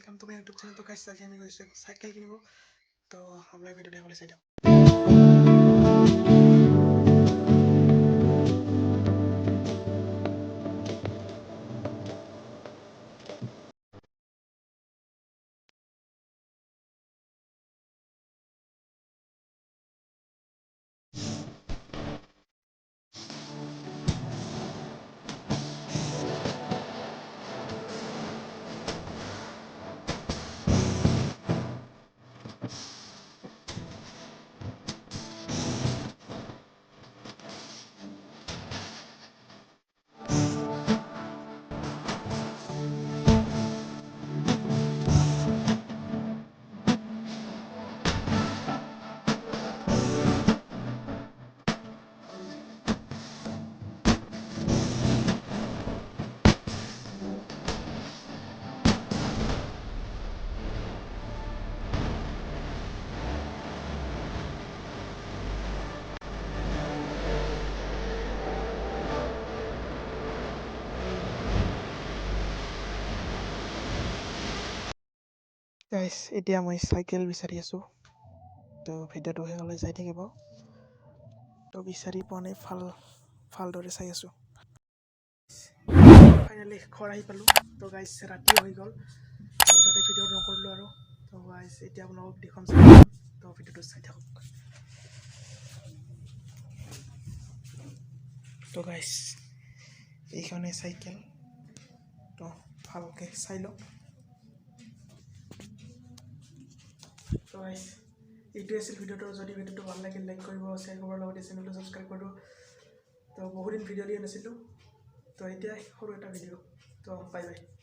Welcome to my YouTube channel. तो guys आज আমি গৈছো সাইকেল কিনিব, তো আপনারা ভিডিওটা দেখলে চাই দাও। গাইস এতিয়া মই সাইকেল বিচাৰি আছো, তো ভিডিওটো হেলে চাই থাকিব। তো বিচাৰি পোৱা নাই, ভালদৰে চাই আছো। ফাইনালি ঘৰ আহি পালো। তো গাইস ৰাতি হৈ গ'ল, তো তাতে ভিডিও নকৰিলো আৰু। তো গাইস এতিয়া আপোনালোক দেখুৱাম, তো ভিডিওটো চাই থাকক। তো গাইস এইখানে সাইকেল, তো ভালকে চাই লওক। তো গাইস এইটোৱে আছিল ভিডিওটো। যদি ভিডিওটো ভাল লাগিল লাইক কৰিব, শ্বেয়াৰ কৰিব, লগতে চেনেলটো ছাবস্ক্ৰাইব কৰিব। তো বহুদিন ভিডিও দিয়া নাছিলোঁ, তো এতিয়া সৰু এটা ভিডিও। তো বাই বাই।